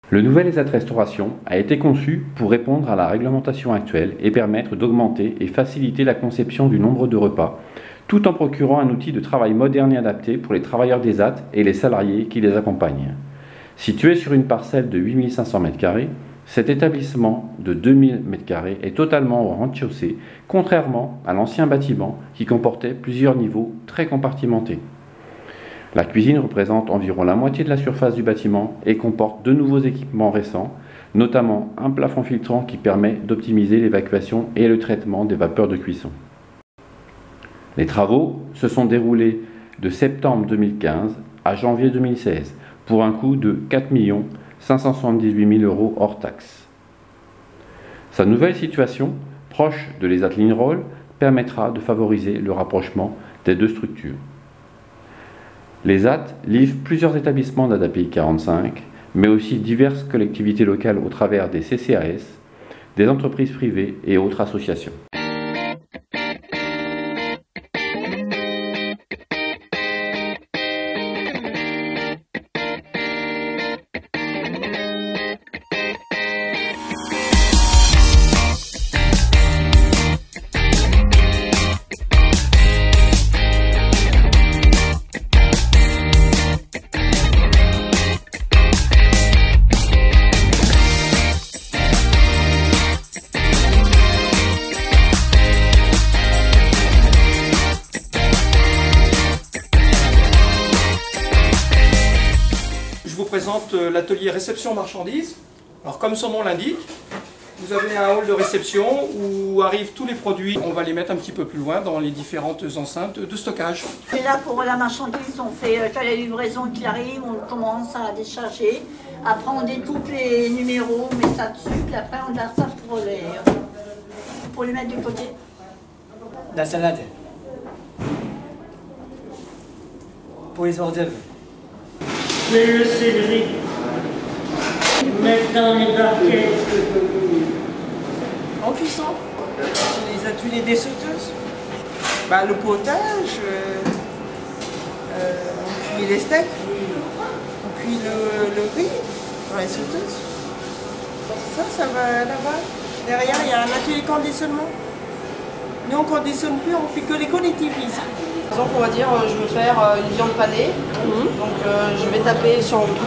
Le nouvel ESAT Restauration a été conçu pour répondre à la réglementation actuelle et permettre d'augmenter et faciliter la conception du nombre de repas, tout en procurant un outil de travail moderne et adapté pour les travailleurs d'ESAT et les salariés qui les accompagnent. Situé sur une parcelle de 8500 m², cet établissement de 2000 m² est totalement au rez-de-chaussée, contrairement à l'ancien bâtiment qui comportait plusieurs niveaux très compartimentés. La cuisine représente environ la moitié de la surface du bâtiment et comporte de nouveaux équipements récents, notamment un plafond filtrant qui permet d'optimiser l'évacuation et le traitement des vapeurs de cuisson. Les travaux se sont déroulés de septembre 2015 à janvier 2016 pour un coût de 4 578 000 € hors taxes. Sa nouvelle situation, proche de l'ESAT Ligne-Rolle, permettra de favoriser le rapprochement des deux structures. L'ESAT livre plusieurs établissements d'ADAPI 45, mais aussi diverses collectivités locales au travers des CCAS, des entreprises privées et autres associations. Je vous présente l'atelier réception marchandises. Alors comme son nom l'indique, vous avez un hall de réception où arrivent tous les produits. On va les mettre un petit peu plus loin dans les différentes enceintes de stockage. Et là pour la marchandise, on fait la livraison qui arrive, on commence à décharger. Après on découpe les numéros, on met ça dessus, puis après on garde ça pour les mettre du côté. La salade. Pour les hors d'œuvre. Le céleri, mettre dans les barquettes. En cuisson, les ateliers des sauteuses, le potage, on cuit les steaks, on cuit le riz dans les sauteuses. Ça va là-bas. Derrière, il y a un atelier conditionnement. Nous, on ne conditionne plus, on fait que les collectifs ici. Par exemple, on va dire, je veux faire une viande panée, donc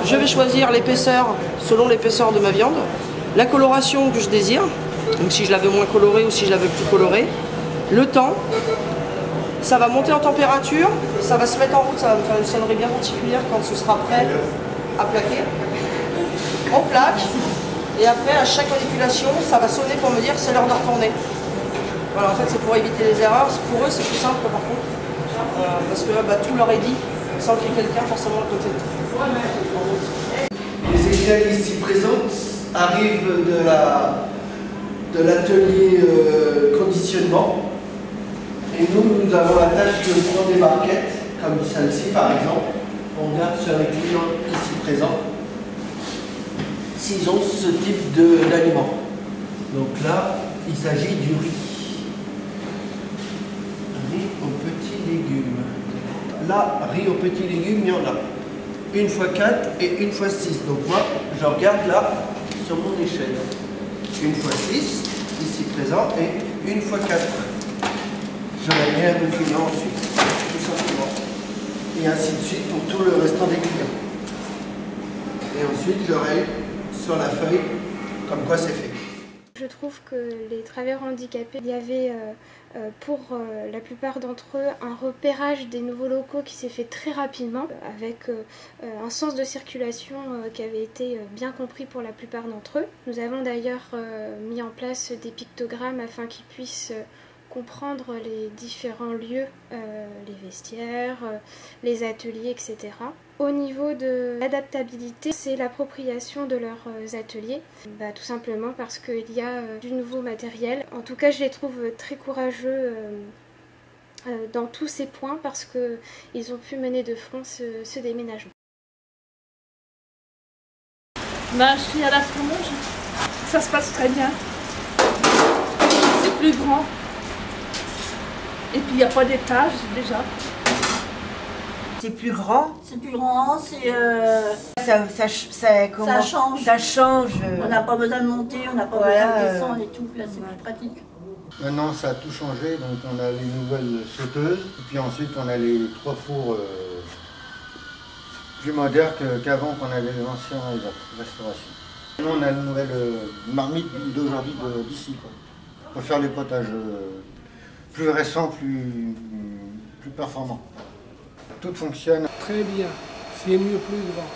je vais choisir l'épaisseur selon l'épaisseur de ma viande, la coloration que je désire, donc si je la veux moins colorée ou si je la veux plus colorée, le temps, ça va monter en température, ça va se mettre en route, ça va me faire une sonnerie bien particulière quand ce sera prêt à plaquer. On plaque, et après à chaque manipulation, ça va sonner pour me dire c'est l'heure de retourner. Voilà, en fait c'est pour éviter les erreurs, pour eux c'est plus simple par contre. Parce que tout leur est dit, sans qu'il y ait quelqu'un forcément à côté. Les élèves ici présentes arrivent de l'atelier conditionnement. Et nous avons la tâche de prendre des barquettes, comme celle-ci par exemple. On regarde sur les clients ici présents s'ils ont ce type d'aliment. Donc là, il s'agit du riz. Légumes. Là, riz aux petits légumes, il y en a 1 x 4 et 1 x 6. Donc moi, je regarde là sur mon échelle. 1 x 6, ici présent, et 1 x 4. Je la mets à mon client ensuite, tout simplement. Et ainsi de suite pour tout le restant des clients. Et ensuite, je raye sur la feuille comme quoi c'est fait. Je trouve que les travailleurs handicapés, il y avait pour la plupart d'entre eux un repérage des nouveaux locaux qui s'est fait très rapidement, avec un sens de circulation qui avait été bien compris pour la plupart d'entre eux. Nous avons d'ailleurs mis en place des pictogrammes afin qu'ils puissent comprendre les différents lieux, les vestiaires, les ateliers, etc. Au niveau de l'adaptabilité, c'est l'appropriation de leurs ateliers, tout simplement parce qu'il y a du nouveau matériel. En tout cas, je les trouve très courageux dans tous ces points parce qu'ils ont pu mener de front ce déménagement. Je suis à la Fromonge, ça se passe très bien. C'est plus grand. Et puis il n'y a pas d'étage déjà. C'est plus grand. C'est plus grand, c'est... Ça change. Ça change. On n'a pas besoin de monter, on n'a pas besoin de descendre et tout. Là, c'est plus pratique. Maintenant, ça a tout changé. Donc, on a les nouvelles sauteuses. Et puis ensuite, on a les 3 fours plus modernes qu'avant, qu'on avait l'ancien restauration. Maintenant, on a la nouvelle marmite d'aujourd'hui d'ici, pour faire les potages plus récents, plus performants. Tout fonctionne. Très bien, c'est mieux plus grand.